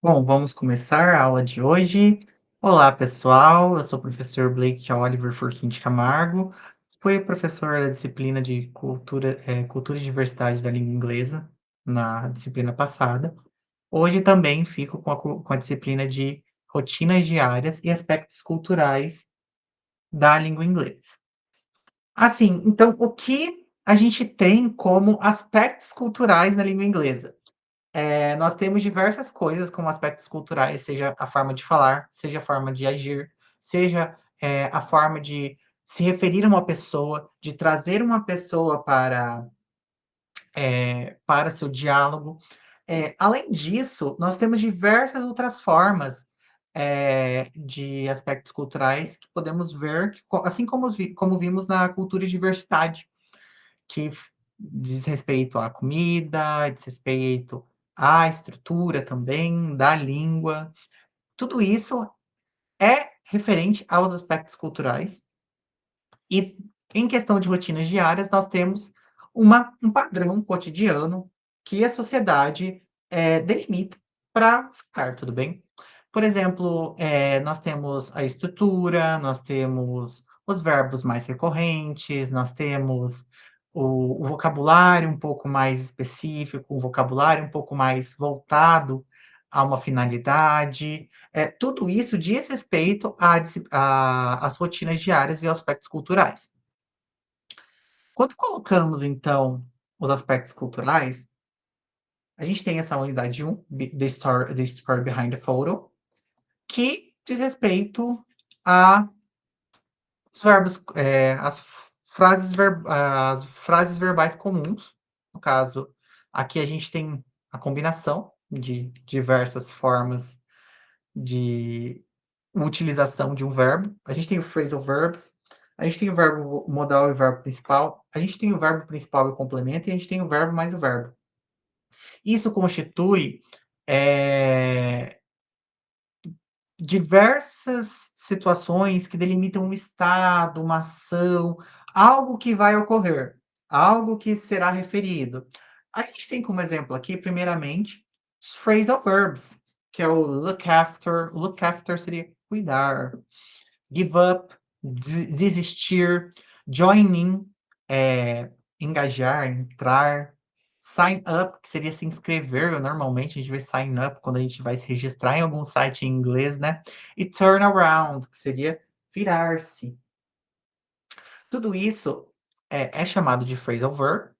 Bom, vamos começar a aula de hoje. Olá, pessoal. Eu sou o professor Blake Oliver Furquim de Camargo. Fui professor da disciplina de Cultura e Diversidade da Língua Inglesa na disciplina passada. Hoje também fico com a disciplina de Rotinas Diárias e Aspectos Culturais da Língua Inglesa. Assim, então, o que a gente tem como aspectos culturais na língua inglesa? Nós temos diversas coisas como aspectos culturais, seja a forma de falar, seja a forma de agir, seja, a forma de se referir a uma pessoa, de trazer uma pessoa para seu diálogo. Além disso, nós temos diversas outras formas, de aspectos culturais que podemos ver, que assim como vimos na cultura e diversidade. Que diz respeito à comida, diz respeito à estrutura também da língua. Tudo isso é referente aos aspectos culturais e em questão de rotinas diárias, nós temos um padrão cotidiano que a sociedade, delimita para ficar, tudo bem? Por exemplo, nós temos a estrutura, nós temos os verbos mais recorrentes, nós temos o vocabulário um pouco mais específico, um vocabulário um pouco mais voltado a uma finalidade. Tudo isso diz respeito às rotinas diárias e aos aspectos culturais. Quando colocamos, então, os aspectos culturais, a gente tem essa unidade 1, the story behind the photo, que diz respeito a os verbos, as frases verbais comuns. No caso, aqui a gente tem a combinação de diversas formas de utilização de um verbo. A gente tem o phrasal verbs, a gente tem o verbo modal e o verbo principal, a gente tem o verbo principal e o complemento, e a gente tem o verbo mais o verbo. Isso constitui, eh, diversas situações que delimitam um estado, uma ação, algo que vai ocorrer, algo que será referido. A gente tem como exemplo aqui, primeiramente, os phrasal verbs, que é o look after. Look after seria cuidar. Give up, desistir. Join in, engajar, entrar. Sign up, que seria se inscrever. Normalmente a gente vê sign up quando a gente vai se registrar em algum site em inglês, né? E turn around, que seria virar-se. Tudo isso é chamado de phrasal verb,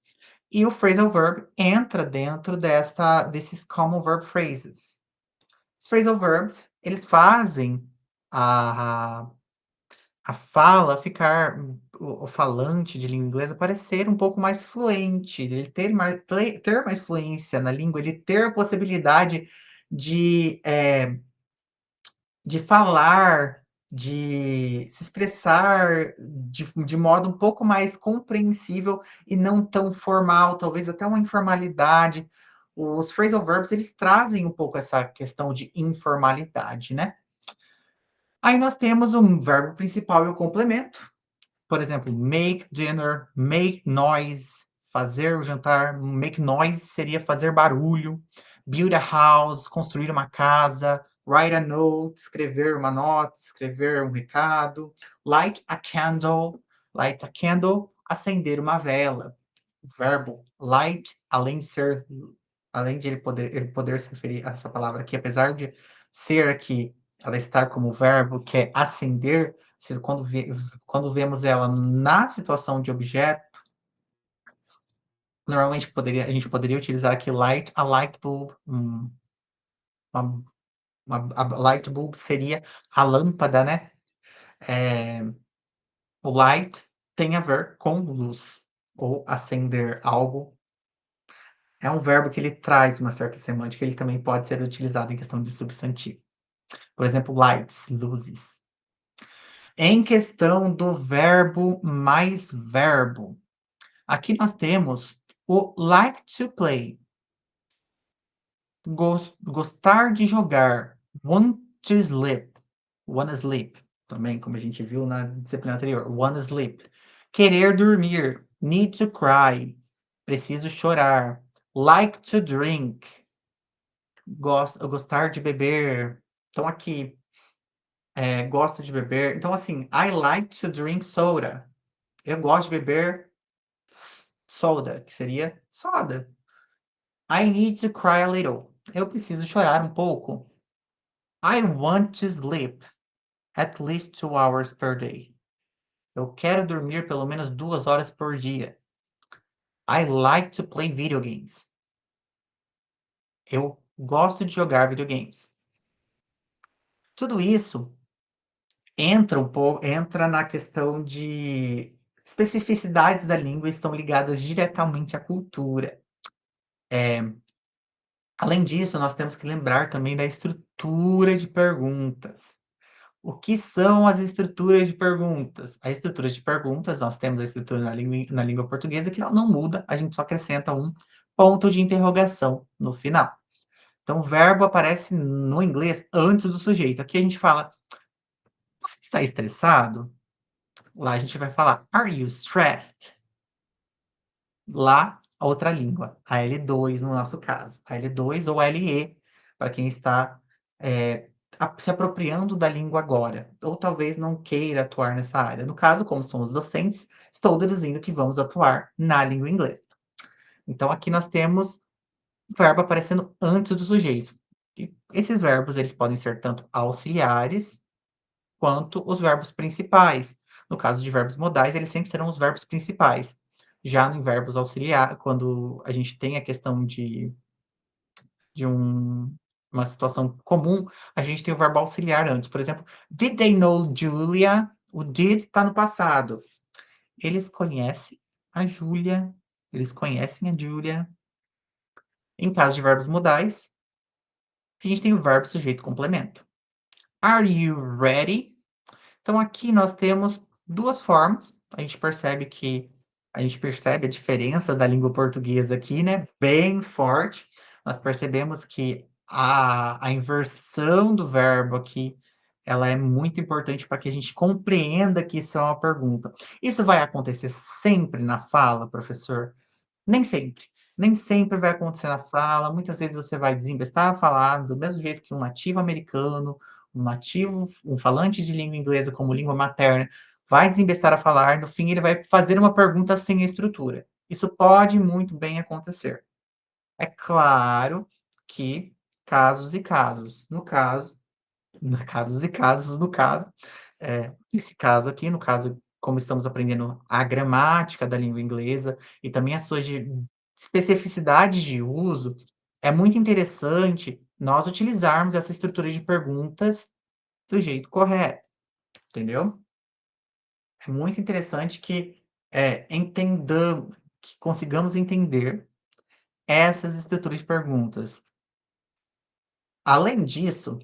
e o phrasal verb entra dentro desses common verb phrases. Os phrasal verbs, eles fazem a a fala ficar o falante de língua inglesa parecer um pouco mais fluente, ele ter mais fluência na língua, ele ter a possibilidade de, de falar, de se expressar de modo um pouco mais compreensível e não tão formal, talvez até uma informalidade. Os phrasal verbs, eles trazem um pouco essa questão de informalidade, né. Aí nós temos um verbo principal e o complemento. Por exemplo, make dinner, make noise, fazer o jantar. Make noise seria fazer barulho. Build a house, construir uma casa. Write a note, escrever uma nota, escrever um recado. Light a candle, acender uma vela. O verbo light, além de ele poder se referir a essa palavra aqui, apesar de ser aqui, ela estar como verbo, que é acender, se quando vemos ela na situação de objeto, normalmente a gente poderia utilizar aqui light, a light bulb, uma a light bulb seria a lâmpada, né. Eh, o light tem a ver com luz, ou acender algo. É um verbo que ele traz uma certa semântica, ele também pode ser utilizado em questão de substantivo. Por exemplo, lights, luzes. Em questão do verbo mais verbo, aqui nós temos o like to play, gostar de jogar, want to sleep, wanna sleep, também como a gente viu na disciplina anterior, wanna sleep. Querer dormir, need to cry, preciso chorar, like to drink, gostar de beber. Então aqui, gosto de beber. Então assim, I like to drink soda. Eu gosto de beber soda, que seria soda. I need to cry a little. Eu preciso chorar um pouco. I want to sleep at least 2 hours per day. Eu quero dormir pelo menos 2 horas por dia. I like to play video games. Eu gosto de jogar videogames. Tudo isso entra na questão de especificidades da língua, estão ligadas diretamente à cultura. Além disso, nós temos que lembrar também da estrutura de perguntas. O que são as estruturas de perguntas? A estrutura de perguntas, nós temos a estrutura na língua portuguesa que ela não muda, a gente só acrescenta um ponto de interrogação no final. Então, o verbo aparece no inglês antes do sujeito. Aqui a gente fala: "Você está estressado?" Lá a gente vai falar: "Are you stressed?" Lá, a outra língua, a L2 no nosso caso, a L2 ou LE, para quem está, se apropriando da língua agora, ou talvez não queira atuar nessa área. No caso, como somos docentes, estou deduzindo que vamos atuar na língua inglesa. Então aqui nós temos o verbo aparecendo antes do sujeito. E esses verbos, eles podem ser tanto auxiliares quanto os verbos principais. No caso de verbos modais, eles sempre serão os verbos principais. Já em verbos auxiliar, quando a gente tem a questão de uma situação comum, a gente tem o verbo auxiliar antes. Por exemplo, did they know Julia? O did está no passado. Eles conhecem a Júlia. Eles conhecem a Júlia. Em caso de verbos modais, a gente tem o verbo sujeito complemento. Are you ready? Então aqui nós temos 2 formas, a gente percebe a diferença da língua portuguesa aqui, né, bem forte. Nós percebemos que a inversão do verbo aqui, ela é muito importante para que a gente compreenda que isso é uma pergunta. Isso vai acontecer sempre na fala, professor? Nem sempre. Nem sempre vai acontecer na fala, muitas vezes você vai desembestar a falar do mesmo jeito que um nativo americano, um falante de língua inglesa como língua materna, vai desembestar a falar, no fim ele vai fazer uma pergunta sem estrutura. Isso pode muito bem acontecer. É claro que casos e casos. Casos e casos, no caso, esse caso aqui, no caso, como estamos aprendendo a gramática da língua inglesa e também as suas especificidades de uso, é muito interessante nós utilizarmos essa estrutura de perguntas do jeito correto, entendeu? É muito interessante que consigamos entender essas estruturas de perguntas. Além disso,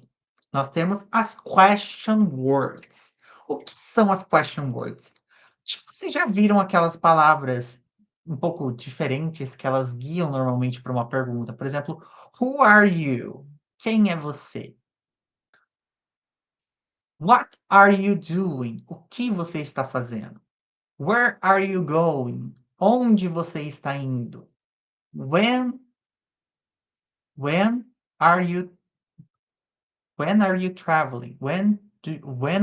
nós temos as question words. O que são as question words? Tipo, vocês já viram aquelas palavras um pouco diferentes que elas guiam normalmente para uma pergunta? Por exemplo, "Who are you?" Quem é você? "What are you doing?" O que você está fazendo? "Where are you going?" Onde você está indo? "When when are you when are you traveling?" When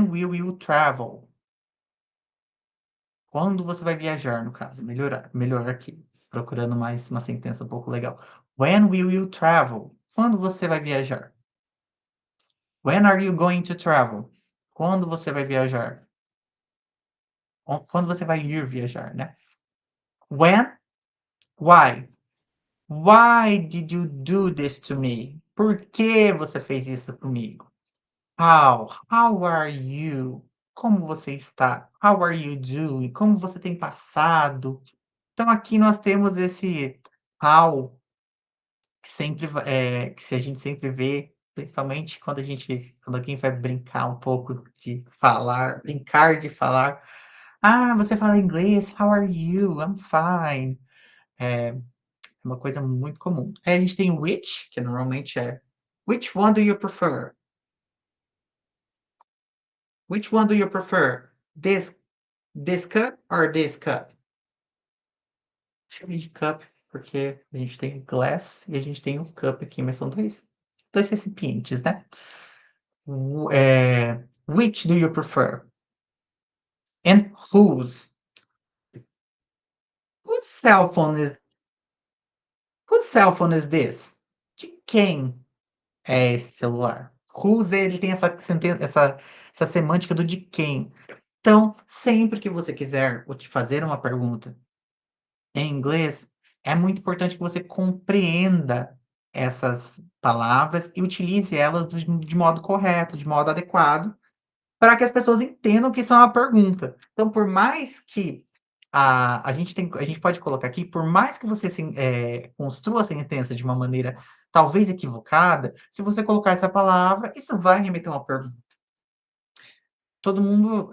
will you travel? Quando você vai viajar, no caso, melhor aqui, procurando mais uma sentença um pouco legal. When will you travel? Quando você vai viajar? When are you going to travel? Quando você vai viajar? Quando você vai ir viajar, né? When? Why? Why did you do this to me? Por que você fez isso comigo? How? How are you? Como você está? How are you doing? Como você tem passado? Então aqui nós temos esse how que se a gente sempre vê, principalmente quando alguém vai brincar um pouco de falar, brincar de falar: "Ah, você fala inglês? How are you? I'm fine." É uma coisa muito comum. Aí a gente tem o which, que normalmente é: "Which one do you prefer? Which one do you prefer? This cup or this cup?" Chamei de cup, porque a gente tem glass e a gente tem o cup aqui, mas são 2 2 recipientes, né. Which do you prefer? And whose? Whose cell phone is whose cell phone is this? De quem é esse celular? Whose ele tem essa semântica do de quem. Então, sempre que você quiser ou te fazer uma pergunta em inglês, é muito importante que você compreenda essas palavras e utilize elas de modo correto, de modo adequado, para que as pessoas entendam que isso é uma pergunta. Então, por mais que a gente pode colocar aqui, por mais que você construa a sentença de uma maneira talvez equivocada, se você colocar essa palavra, isso vai remeter a uma pergunta. Todo mundo,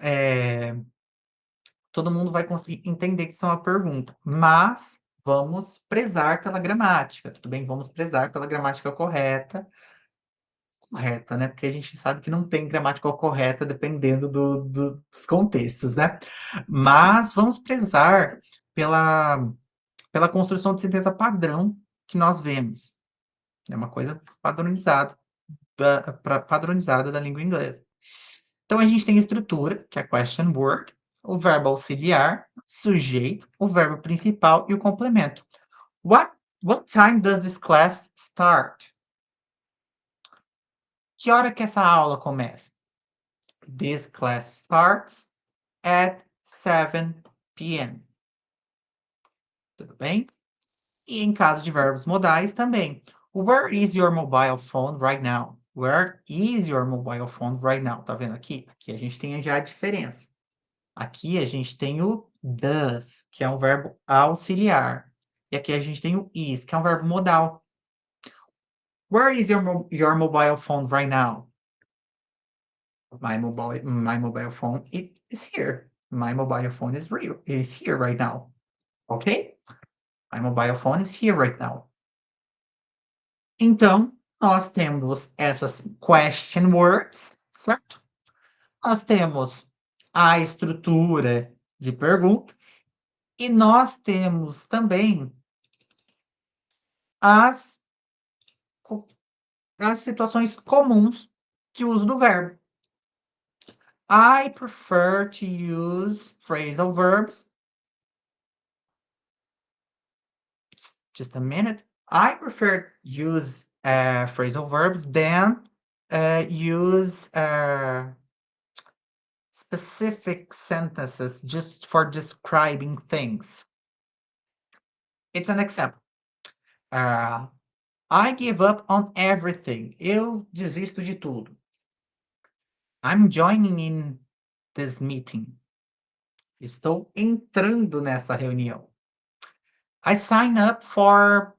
todo mundo vai conseguir entender que isso é uma pergunta, mas vamos prezar pela gramática, tudo bem? Vamos prezar pela gramática correta, né, porque a gente sabe que não tem gramática correta dependendo dos contextos, né. Mas vamos prezar pela construção de sentença padrão que nós vemos. É uma coisa padronizada da língua inglesa. Então a gente tem a estrutura, que é a question word, o verbo auxiliar, sujeito, o verbo principal e o complemento. What what time does this class start? Que hora que essa aula começa? This class starts at 7 p.m. Tudo bem? E em caso de verbos modais também. Where is your mobile phone right now? Where is your mobile phone right now? Tá vendo aqui? Aqui a gente tem já a diferença. Aqui a gente tem o does, que é um verbo auxiliar. E aqui a gente tem o is, que é um verbo modal. Where is your mobile phone right now? My mobile phone is here. My mobile phone is here right now. Ok? My mobile phone is here right now. Então, nós temos essas question words, certo? Nós temos a estrutura de perguntas e nós temos também as co as situações comuns de uso do verbo. I prefer to use phrasal verbs. Just a minute. I prefer use phrasal verbs than use specific sentences just for describing things. It's an example. Uh, I give up on everything. Eu desisto de tudo. I'm joining in this meeting. Estou entrando nessa reunião. I sign up for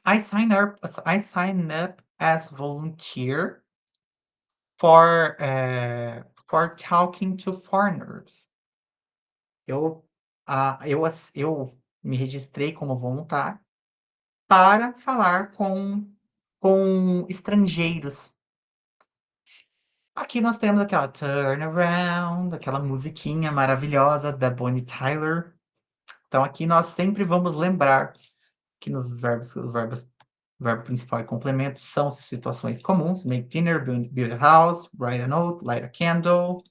I sign up as volunteer for talking to foreigners. Eu me registrei como voluntário para falar com estrangeiros. Aqui nós temos aquela Turn Around, aquela musiquinha maravilhosa da Bonnie Tyler. Então aqui nós sempre vamos lembrar que nos verbos verbo principal e complemento são situações comuns: make dinner, build a house, write a note, light a candle.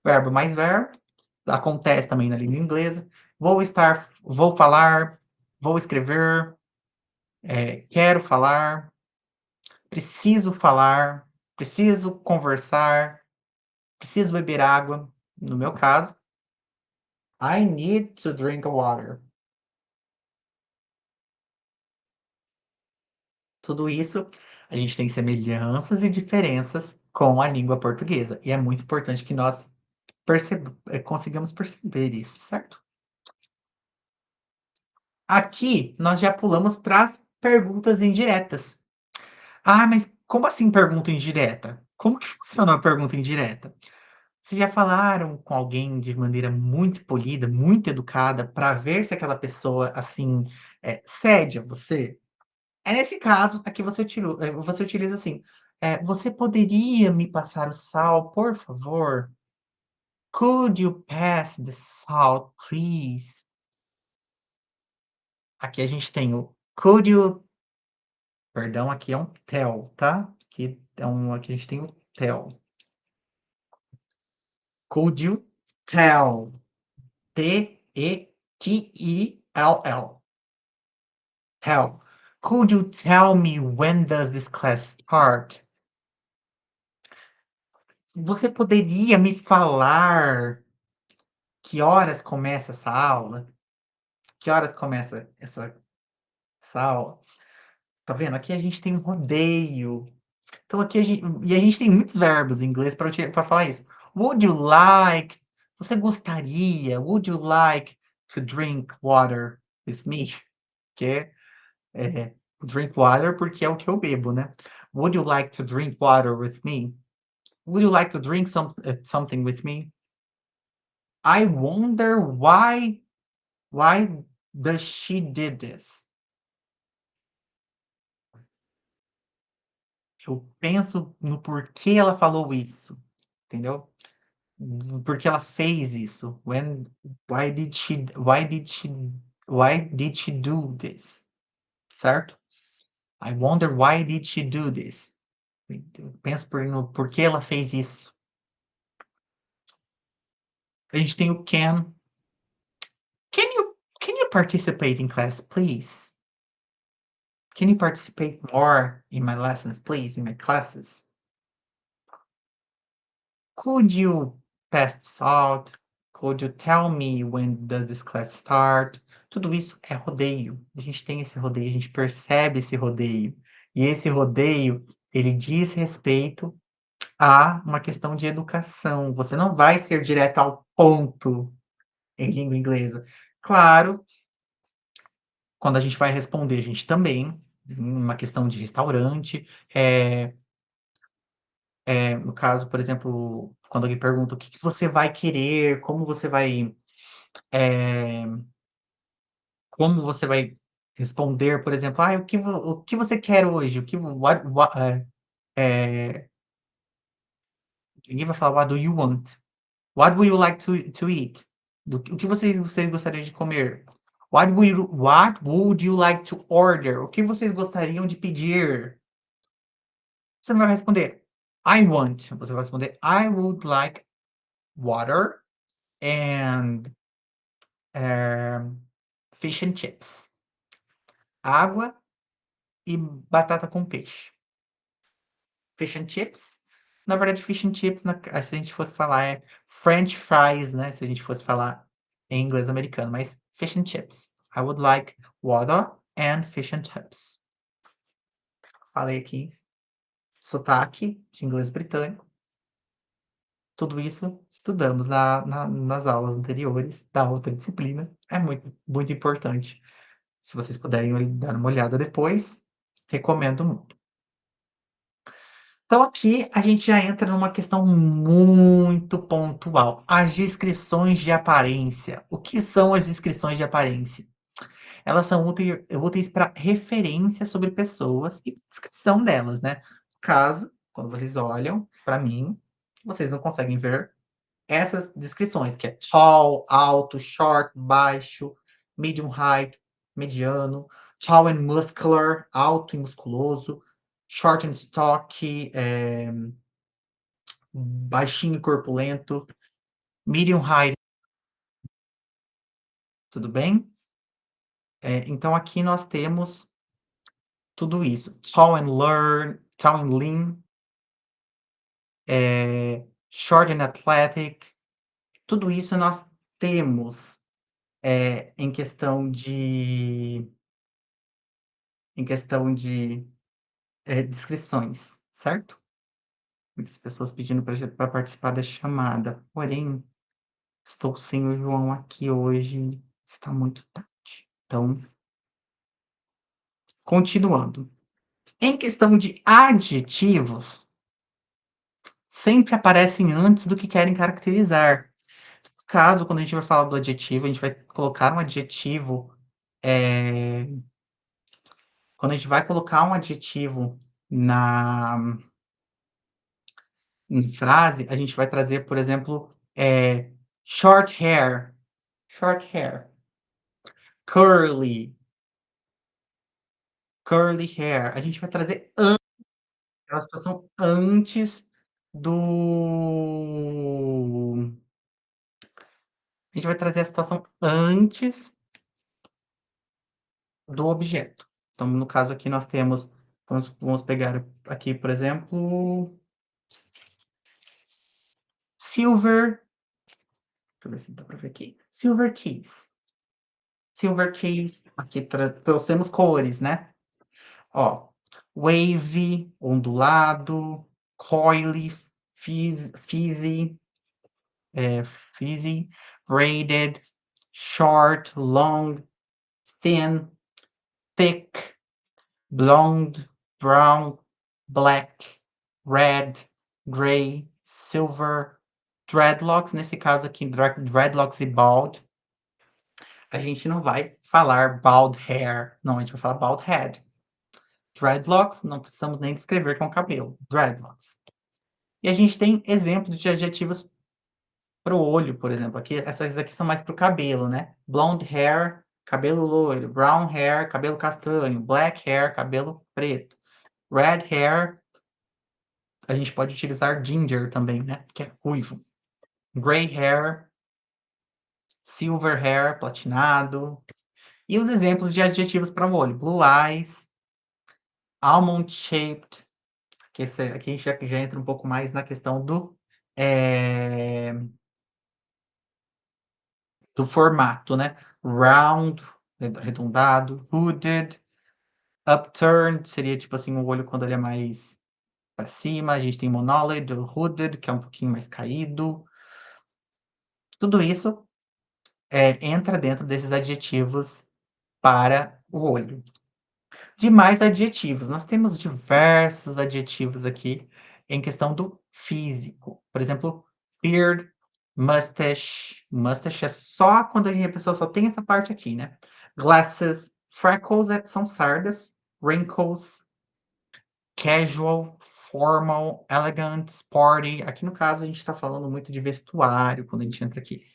Verbo mais verbo, acontece também na língua inglesa. Vou falar, vou escrever, quero falar, preciso conversar, preciso beber água. No meu caso, I need to drink water. Tudo isso, a gente tem semelhanças e diferenças com a língua portuguesa, e é muito importante que nós consigamos perceber isso, certo? Aqui, nós já pulamos para as perguntas indiretas. Ah, mas como assim pergunta indireta? Como que funciona uma pergunta indireta? Vocês já falaram com alguém de maneira muito polida, muito educada, para ver se aquela pessoa, assim, cede a você? É nesse caso, aqui você utiliza assim, "Você poderia me passar o sal, por favor? Could you pass the salt, please?" Aqui a gente tem o could you Perdão, aqui é um tell, tá? Aqui a gente tem o tell. Could you tell? Tell. Tell. Could you tell me when does this class start? Você poderia me falar que horas começa essa aula? Que horas começa essa aula? Tá vendo? Aqui a gente tem um rodeio. Então a gente tem muitos verbos em inglês para falar isso. Would you like? Você gostaria? Would you like to drink water with me? Que drink water porque é o que eu bebo, né? Would you like to drink water with me? Would you like to drink something with me? I wonder why does she did this? Eu penso no porquê ela falou isso, entendeu? Porque ela fez isso. Why did she do this? Certo? I wonder why did she do this? Eu penso no porquê ela fez isso. A gente tem o can. Can you participate in class, please? Can you participate more in my lessons, please, in my classes? Could you pass this out? Could you tell me when does this class start? Tudo isso é rodeio. A gente tem esse rodeio, a gente percebe esse rodeio. E esse rodeio, ele diz respeito a uma questão de educação. Você não vai ser direto ao ponto em língua inglesa. Claro, quando a gente vai responder, a gente também, uma questão de restaurante, no caso, por exemplo, quando alguém pergunta: "O que que você vai querer? Eh, como você vai responder?", por exemplo: o que você quer hoje? O que vo what eh, ninguém vai falar: "What do you want?". "What would you like to eat?". O que vocês gostariam de comer? "What would you like to order?". O que vocês gostariam de pedir? Você não vai responder "I want", você vai responder "I would like water and, eh, fish and chips". Água e batata com peixe. Fish and chips, na verdade fish and chips se a gente fosse falar é french fries, né, se a gente fosse falar em inglês americano, mas fish and chips. I would like water and fish and chips. Falei aqui, sotaque de inglês britânico. Tudo isso estudamos nas aulas anteriores da outra disciplina. É muito, muito importante. Se vocês puderem dar uma olhada depois, recomendo muito. Então aqui a gente já entra numa questão muito pontual, as descrições de aparência. O que são as descrições de aparência? Elas são úteis para referência sobre pessoas e descrição delas, né. Caso, quando vocês olham para mim, vocês não conseguem ver essas descrições, que é tall, alto, short, baixo, medium height, mediano, tall and muscular, alto e musculoso, short and stocky, baixinho e corpulento, medium height, tudo bem? Então aqui nós temos tudo isso, tall and lean, short and athletic, tudo isso nós temos, em questão de descrições, certo? Muitas pessoas pedindo para participar da chamada, porém, estou sem o João aqui hoje, está muito tarde. Então, continuando. Em questão de adjetivos, sempre aparecem antes do que querem caracterizar. Caso, quando a gente vai falar do adjetivo, a gente vai colocar um adjetivo, eh, quando a gente vai colocar um adjetivo na frase, a gente vai trazer, por exemplo, short hair, short hair, curly, curly hair. A gente vai trazer aquela situação antes do a gente vai trazer a situação antes do objeto. Então, no caso aqui nós temos vamos pegar aqui, por exemplo, silver deixa eu ver se dá pra ver aqui. Silver keys. Silver keys, aqui trouxemos cores, né. Ó, wavy, ondulado, coily, fizzy, eh, frizzy, braided, short, long, thin, thick, blonde, brown, black, red, gray, silver, dreadlocks, nesse caso aqui, dreadlocks e bald. A gente não vai falar bald hair, não, a gente vai falar bald head. Dreadlocks, não precisamos nem descrever com o cabelo, dreadlocks. E a gente tem exemplos de adjetivos para o olho, por exemplo, aqui essas aqui são mais para o cabelo, né, blonde hair, cabelo loiro, brown hair, cabelo castanho, black hair, cabelo preto, red hair, a gente pode utilizar ginger também, né, que é ruivo, grey hair, silver hair, platinado, e os exemplos de adjetivos para o olho, blue eyes, almond shaped, que esse aqui a gente já entra um pouco mais na questão eh, do formato, né. Round, arredondado, hooded, upturned, seria tipo assim, o olho quando ele é mais para cima, a gente tem monolid, hooded, que é um pouquinho mais caído. Tudo isso, entra dentro desses adjetivos para o olho. De mais adjetivos, nós temos diversos adjetivos aqui em questão do físico. Por exemplo, beard, mustache. Mustache é só quando a pessoa só tem essa parte aqui, né. Glasses, freckles são sardas, wrinkles, casual, formal, elegant, sporty. Aqui no caso a gente está falando muito de vestuário quando a gente entra aqui.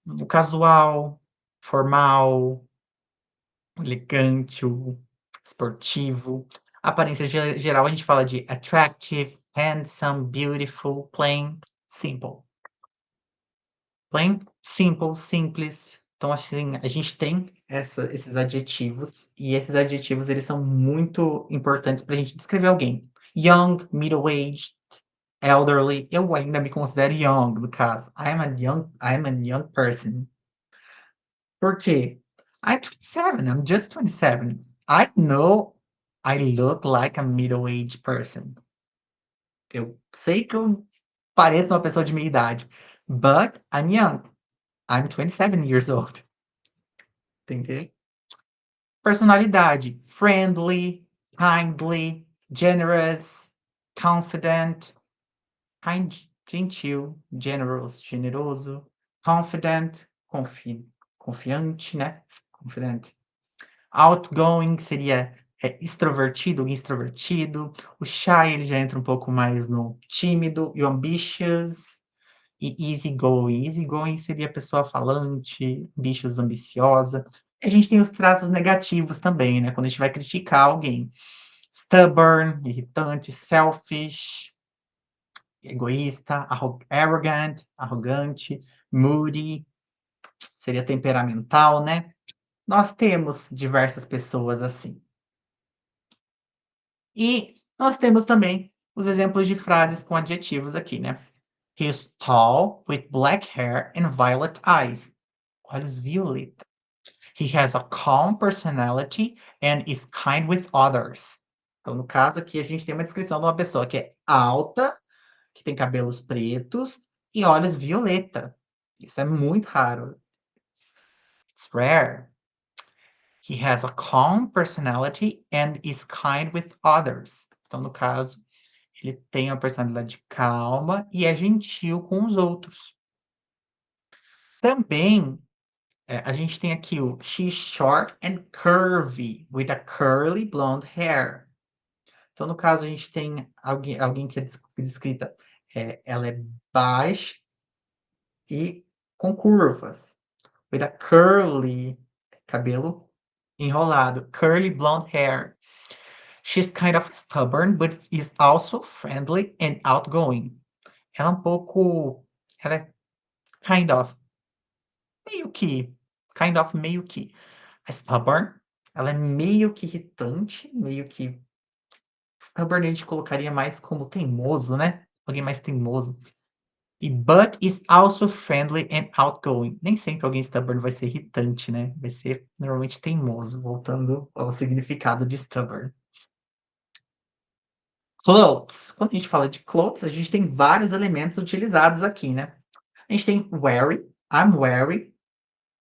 O casual, formal, elegante, o esportivo. Aparência geral, a gente fala de attractive, handsome, beautiful, plain, simple. Plain, simple, simples. Então, assim, a gente tem esses adjetivos, e esses adjetivos eles são muito importantes para a gente descrever alguém. Young, middle-aged, elderly. Eu ainda me considero young, no caso. I'm a young person. Por quê? I'm 27, I'm just 27. I know I look like a middle-aged person. Eu sei que eu pareço uma pessoa de meia idade, but I'm young. I'm 27 years old. Entendeu? Personalidade: friendly, kindly, generous, confident, gentil, generous, generoso, confident, confiante, né, confident. Outgoing seria, extrovertido, extrovertido. O shy ele já entra um pouco mais no tímido, e o ambitious e easygoing. Easygoing seria a pessoa falante, ambitious, ambiciosa. A gente tem os traços negativos também, né, quando a gente vai criticar alguém. Stubborn, irritante, selfish, egoísta, arrogant, arrogante, moody, seria temperamental, né. Nós temos diversas pessoas assim. E nós temos também os exemplos de frases com adjetivos aqui, né. He's tall, with black hair and violet eyes. Olhos violeta. He has a calm personality and is kind with others. Então, no caso aqui, a gente tem uma descrição de uma pessoa que é alta, que tem cabelos pretos e olhos violeta. Isso é muito raro. It's rare. He has a calm personality and is kind with others. Então, no caso, ele tem uma personalidade calma e é gentil com os outros. Também, a gente tem aqui o she's short and curvy, with a curly blonde hair. Então, no caso, a gente tem alguém que é descrita, ela é baixa e com curvas, with a curly, cabelo enrolado, curly blonde hair. She's kind of stubborn, but is also friendly and outgoing. Ela é um pouco ela é kind of, meio que, meio que. A stubborn, ela é meio que irritante, meio que stubborn a gente colocaria mais como teimoso, né, alguém mais teimoso. E but is also friendly and outgoing. Nem sempre alguém stubborn vai ser irritante, né, vai ser normalmente teimoso, voltando ao significado de stubborn. Clothes. Quando a gente fala de clothes, a gente tem vários elementos utilizados aqui, né. A gente tem wearing, I'm wearing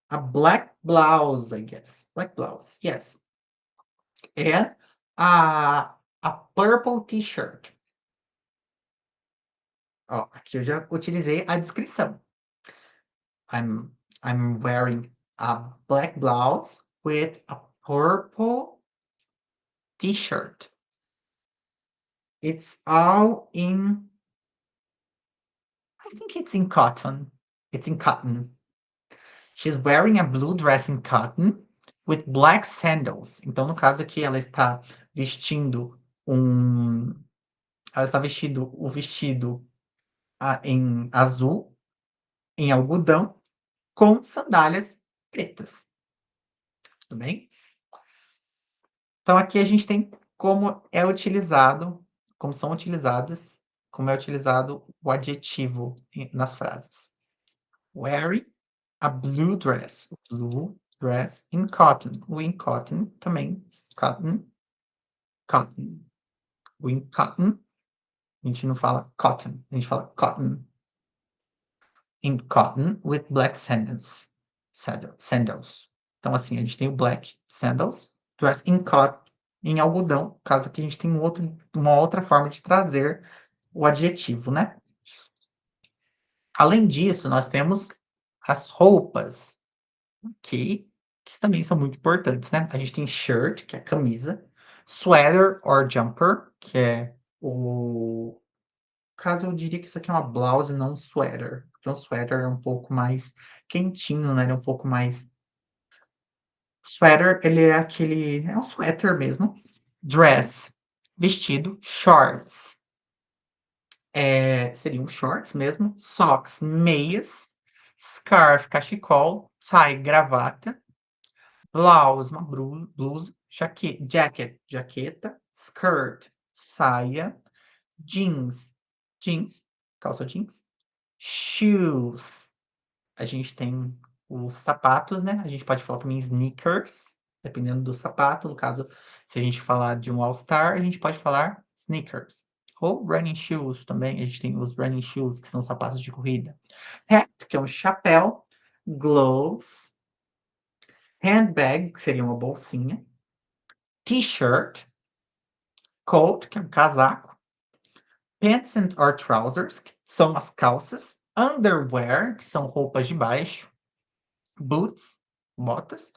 a black blouse, I guess. Black blouse, yes. And a purple t-shirt. Ó, aqui eu já utilizei a descrição. I'm I'm wearing a black blouse with a purple t-shirt. It's all in, I think it's in cotton. It's in cotton. She's wearing a blue dress in cotton with black sandals. Então, no caso aqui, vestindo um ela está vestindo o vestido em azul, em algodão, com sandálias pretas, tudo bem? Então aqui a gente tem como são utilizadas, como é utilizado o adjetivo nas frases. Wearing a blue dress in cotton. O in cotton também, cotton, cotton. O in cotton, a gente não fala cotton, a gente fala cotton. In cotton with black sandals. Então, assim, a gente tem o black sandals, dress in cotton, em algodão, caso aqui a gente tenha uma outra forma de trazer o adjetivo, né. Além disso, nós temos as roupas, ok, que também são muito importantes, né. A gente tem shirt, que é a camisa, sweater or jumper, que é o caso eu diria que isso aqui é uma blouse, não um sweater, porque um sweater é um pouco mais quentinho, né, ele é um pouco mais sweater, ele é aquele é um suéter mesmo. Dress, vestido. Shorts, seriam shorts mesmo. Socks, meias. Scarf, cachecol. Tie, gravata. Blouse, uma blusa. Jaqueta. Skirt, saia. Jeans, calça jeans. Shoes, a gente tem os sapatos, né, a gente pode falar também sneakers, dependendo do sapato, no caso, se a gente falar de um All Star, a gente pode falar sneakers. Ou running shoes também, a gente tem os running shoes, que são sapatos de corrida. Hat, que é um chapéu. Gloves. Handbag, que seria uma bolsinha. T-shirt. Coat, que é um casaco. Pants or trousers, que são as calças. Underwear, que são roupas de baixo. Boots, botas.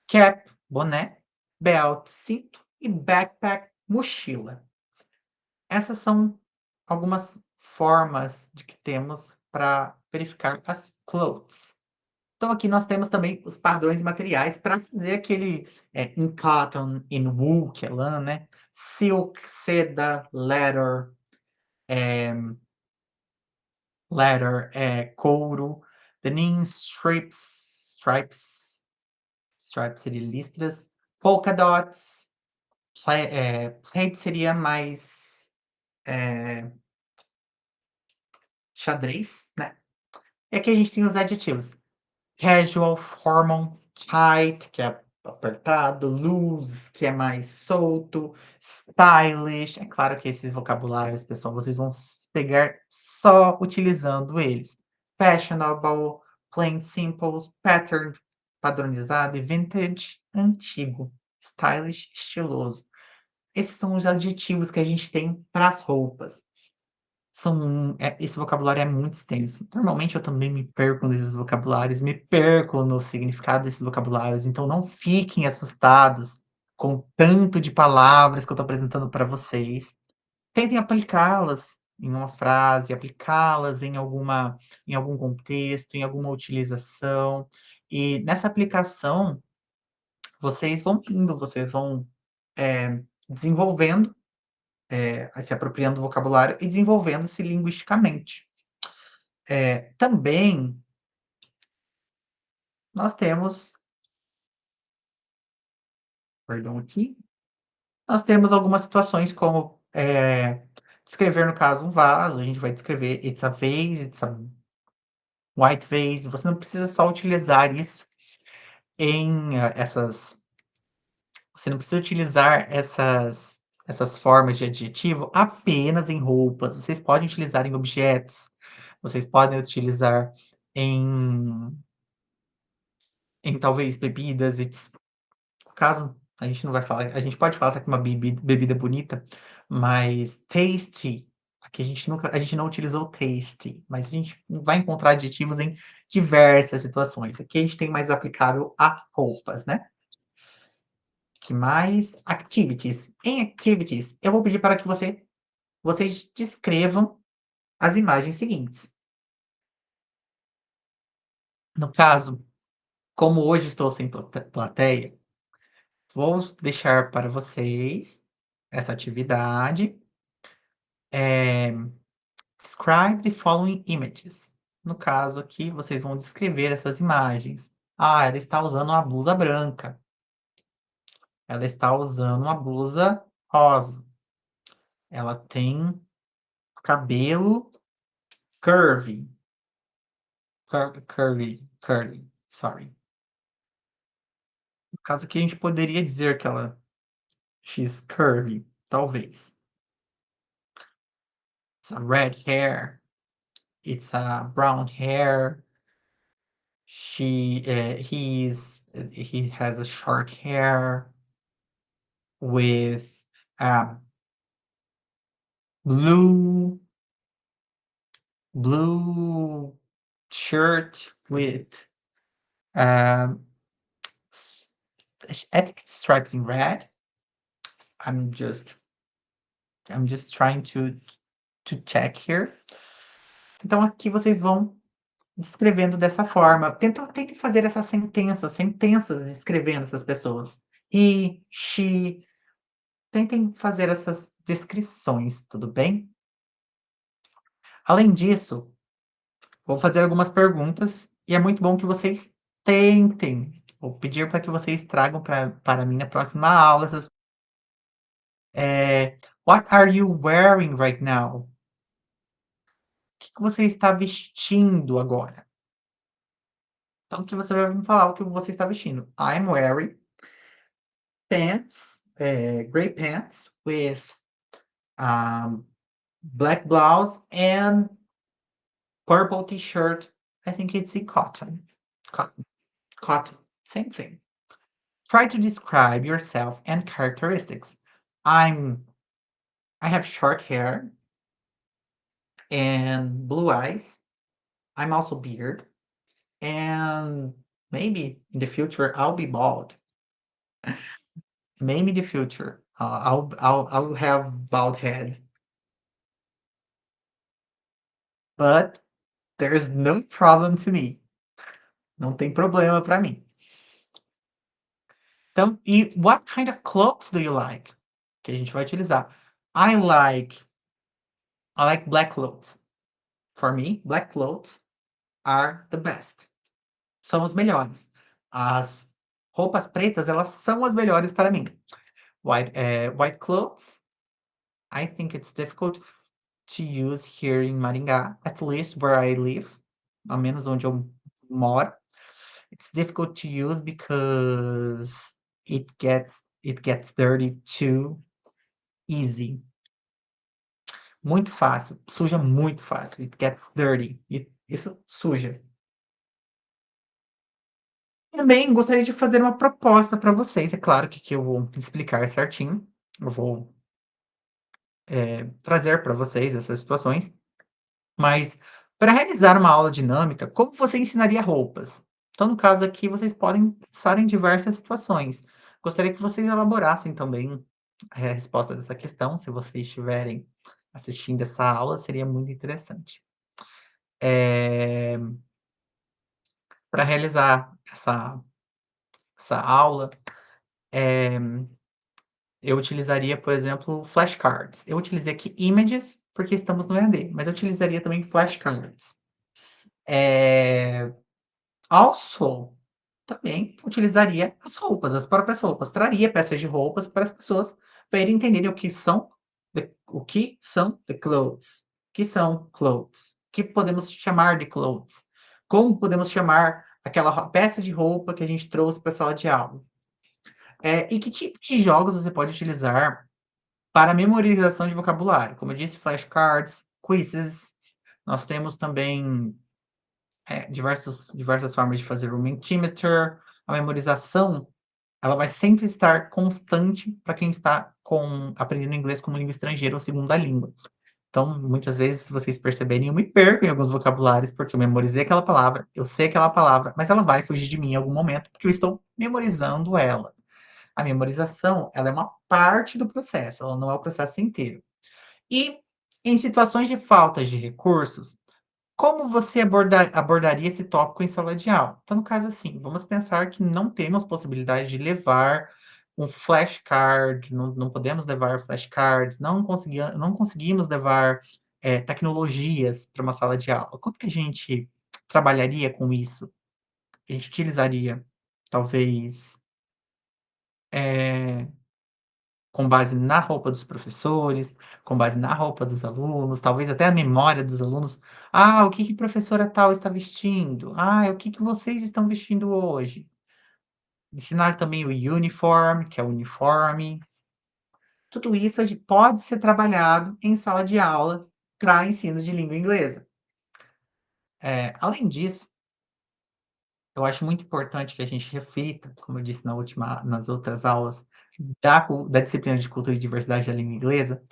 Cap, boné. Belt, cinto. E backpack, mochila. Essas são algumas formas de que temos para verificar as clothes. Então aqui nós temos também os padrões materiais para fazer aquele, in cotton, in wool, que é lã, né, silk, seda, eh, couro, denim, stripes seria listras, polka dots, plaid seria mais, eh, xadrez, né. E aqui a gente tem os adjetivos: casual, formal, tight, que é apertado, loose, que é mais solto, stylish. É claro que esses vocabulários, pessoal, vocês vão pegar só utilizando eles. Fashionable, plain simple, patterned, padronizado, e vintage, antigo. Stylish, estiloso. Esses são os adjetivos que a gente tem para as roupas. Esse vocabulário é muito extenso. Normalmente eu também me perco nesses vocabulários, me perco no significado desses vocabulários, então não fiquem assustados com o tanto de palavras que eu estou apresentando para vocês. Tentem aplicá-las em uma frase, aplicá-las em algum contexto, em alguma utilização, e nessa aplicação, vocês vão indo, vocês vão, desenvolvendo, se apropriando do vocabulário e desenvolvendo-se linguisticamente. Também nós temos, perdão aqui, nós temos algumas situações como, descrever no caso um vaso, a gente vai descrever "It's a vase, it's a white vase", você não precisa só utilizar isso em, essas você não precisa utilizar essas formas de adjetivo apenas em roupas, vocês podem utilizar em objetos, vocês podem utilizar em talvez bebidas, no caso, a gente não vai falar, a gente pode falar até que uma bebida bonita, mas tasty, aqui a gente não utilizou tasty, mas a gente vai encontrar adjetivos em diversas situações. Aqui a gente tem mais aplicável a roupas, né. Que mais? Activities. Em activities, eu vou pedir para que vocês descrevam as imagens seguintes. No caso, como hoje estou sem plateia, vou deixar para vocês essa atividade. Describe the following images. No caso aqui, vocês vão descrever essas imagens. Ah, ela está usando uma blusa branca. Ela está usando uma blusa rosa. Ela tem cabelo curvy. Curly, sorry. No caso aqui, a gente poderia dizer que ela she's curvy, talvez. It's a red hair. It's a brown hair. He has a short hair with a blue blue shirt with, um, s I think it's stripes in red. I'm just I'm just trying to check here. Então aqui vocês vão descrevendo dessa forma. Tentem fazer essas sentenças descrevendo essas pessoas. He, she, tentem fazer essas descrições, tudo bem? Além disso, vou fazer algumas perguntas e é muito bom que vocês tentem. Vou pedir para que vocês tragam para mim na próxima aula essas, "What are you wearing right now?" Que você está vestindo agora? Então que você vai me falar o que você está vestindo. I'm wearing pants, gray pants with, um, black blouse and purple t-shirt. I think it's in cotton. Cotton, cotton, same thing. Try to describe yourself and characteristics. I'm I have short hair and blue eyes. I'm also beard, and maybe in the future I'll be bald. Maybe in the future, I'll have bald head, but there's no problem to me. Não tem problema para mim. Então, e what kind of clothes do you like? Que a gente vai utilizar. I like I like black clothes. For me, black clothes are the best. São os melhores. As roupas pretas, elas são as melhores para mim. White clothes, I think it's difficult to use here in Maringá, at least where I live, ao menos onde eu moro. It's difficult to use because it gets dirty too easy. Muito fácil, suja muito fácil. It gets dirty. Isso suja. Também gostaria de fazer uma proposta para vocês. É claro que eu vou explicar certinho. Eu vou, trazer para vocês essas situações, mas para realizar uma aula dinâmica, como você ensinaria roupas? Então, no caso aqui, vocês podem pensar em diversas situações. Gostaria que vocês elaborassem também a resposta dessa questão, se vocês estiverem assistindo essa aula, seria muito interessante. Eh, para realizar essa aula, eh, eu utilizaria, por exemplo, flashcards. Eu utilizei aqui images, porque estamos no EAD, mas eu utilizaria também flashcards. Eh, Also, também utilizaria as roupas, as próprias roupas. Traria peças de roupas para as pessoas verem entenderem o que são the clothes, o que são clothes, o que podemos chamar de clothes, como podemos chamar aquela peça de roupa que a gente trouxe para a sala de aula. E que tipo de jogos você pode utilizar para memorização de vocabulário? Como eu disse, flashcards, quizzes, nós temos também diversas formas de fazer o Mentimeter. A memorização, ela vai sempre estar constante para quem está aprendendo inglês como língua estrangeira ou segunda língua. Então, muitas vezes, se vocês perceberem, eu me perco em alguns vocabulários, porque eu memorizei aquela palavra, eu sei aquela palavra, mas ela vai fugir de mim em algum momento, porque eu estou memorizando ela. A memorização, ela é uma parte do processo, ela não é o processo inteiro. E em situações de falta de recursos, como você abordaria esse tópico em sala de aula? Então, no caso, assim, vamos pensar que não temos possibilidade de levar um flashcard, não podemos levar flashcards, não conseguimos levar, tecnologias para uma sala de aula. Como que a gente trabalharia com isso? A gente utilizaria, talvez, eh com base na roupa dos professores, com base na roupa dos alunos, talvez até a memória dos alunos. "Ah, o que que professora tal está vestindo? Ah, o que que vocês estão vestindo hoje?". Ensinar também o uniform, que é o uniforme. Tudo isso a gen pode ser trabalhado em sala de aula para ensino de língua inglesa. Além disso, eu acho muito importante que a gente reflita, como eu disse nas outras aulas, da disciplina de cultura e diversidade da língua inglesa,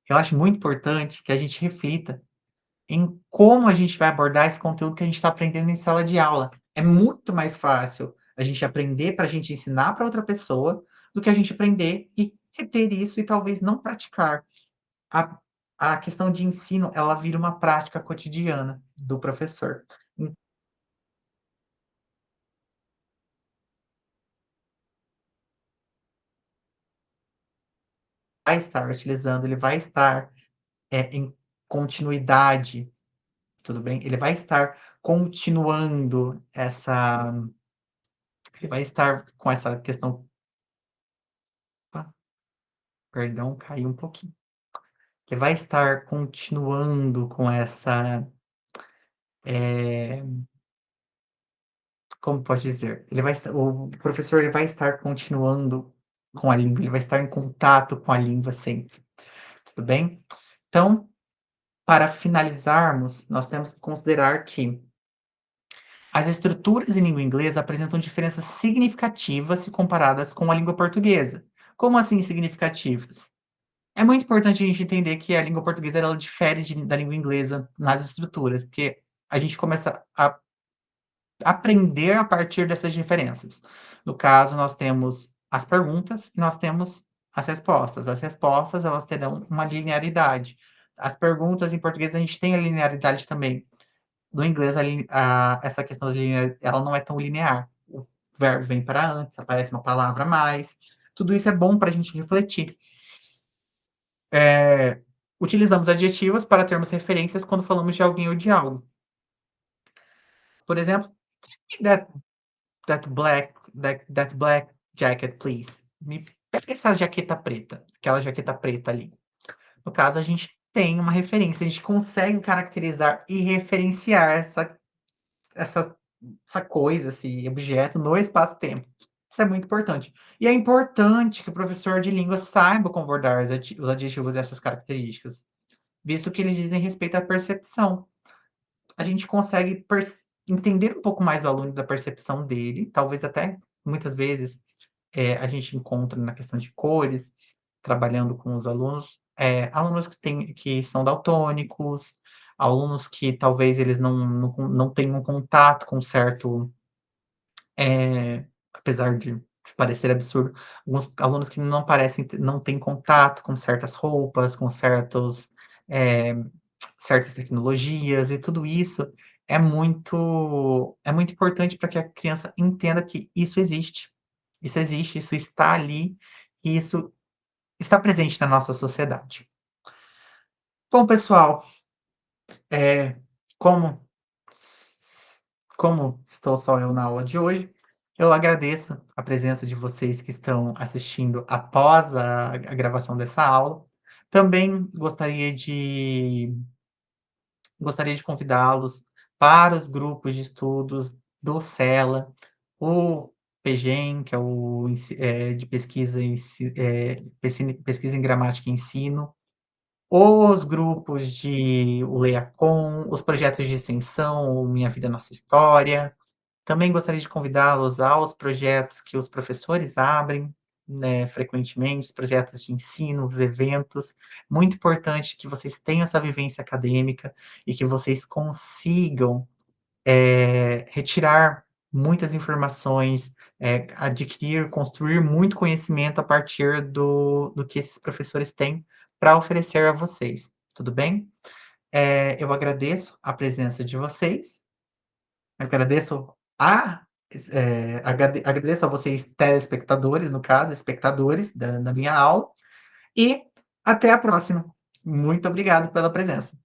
eu acho muito importante que a gente reflita em como a gente vai abordar esse conteúdo que a gente está aprendendo em sala de aula. É muito mais fácil a gente aprender para a gente ensinar para outra pessoa, do que a gente aprender e reter isso e talvez não praticar. A a questão de ensino, ela vira uma prática cotidiana do professor. Vai estar utilizando, ele vai estar, em continuidade, tudo bem? Ele vai estar continuando ele vai estar com essa questão. Opa, perdão, caiu um pouquinho. Ele vai estar continuando com eh, como posso dizer? Ele vai estar O professor, ele vai estar continuando com a língua, ele vai estar em contato com a língua sempre, tudo bem? Então, para finalizarmos, nós temos que considerar que as estruturas em língua inglesa apresentam diferenças significativas se comparadas com a língua portuguesa. Como assim significativas? É muito importante a gente entender que a língua portuguesa ela difere da língua inglesa nas estruturas, porque a gente começa a aprender a partir dessas diferenças. No caso, nós temos as perguntas e nós temos as respostas. As respostas, elas terão uma linearidade. As perguntas em português a gente tem a linearidade também. No inglês, essa questão de ela não é tão linear. O verbo vem para antes, aparece uma palavra a mais. Tudo isso é bom para a gente refletir. Utilizamos adjetivos para termos referências quando falamos de alguém ou de algo. Por exemplo, "That that black jacket, please". Me pega essa jaqueta preta, aquela jaqueta preta ali. No caso, a gente tem uma referência, a gente consegue caracterizar e referenciar essa essa coisa, esse objeto no espaço-tempo. Isso é muito importante. E é importante que o professor de língua saiba como abordar os adjetivos e essas características, visto que eles dizem respeito à percepção. A gente consegue entender um pouco mais do aluno, da percepção dele, talvez até, muitas vezes, a gente encontra na questão de cores, trabalhando com os alunos, alunos que são daltônicos, alunos que talvez eles não tenham contato com certo, apesar de parecer absurdo, alguns alunos que não têm contato com certas roupas, com eh, certas tecnologias, e tudo isso é muito importante para que a criança entenda que isso existe, isso existe, isso está ali, e isso está presente na nossa sociedade. Bom, pessoal, eh, como s como estou só eu na aula de hoje, eu agradeço a presença de vocês que estão assistindo após a gravação dessa aula. Também gostaria de convidá-los para os grupos de estudos do SELA, o PEGEM, que é o de pesquisa pesquisa em gramática e ensino, os grupos de o LeaCom, os projetos de extensão, o Minha Vida Nossa História. Também gostaria de convidá-los aos projetos que os professores abrem, né, frequentemente, os projetos de ensino, os eventos. Muito importante que vocês tenham essa vivência acadêmica e que vocês consigam, retirar muitas informações, adquirir, construir muito conhecimento a partir do que esses professores têm para oferecer a vocês, tudo bem? Eu agradeço a presença de vocês. Agradeço a agradeço a vocês telespectadores, no caso, espectadores da minha aula, e até a próxima. Muito obrigado pela presença.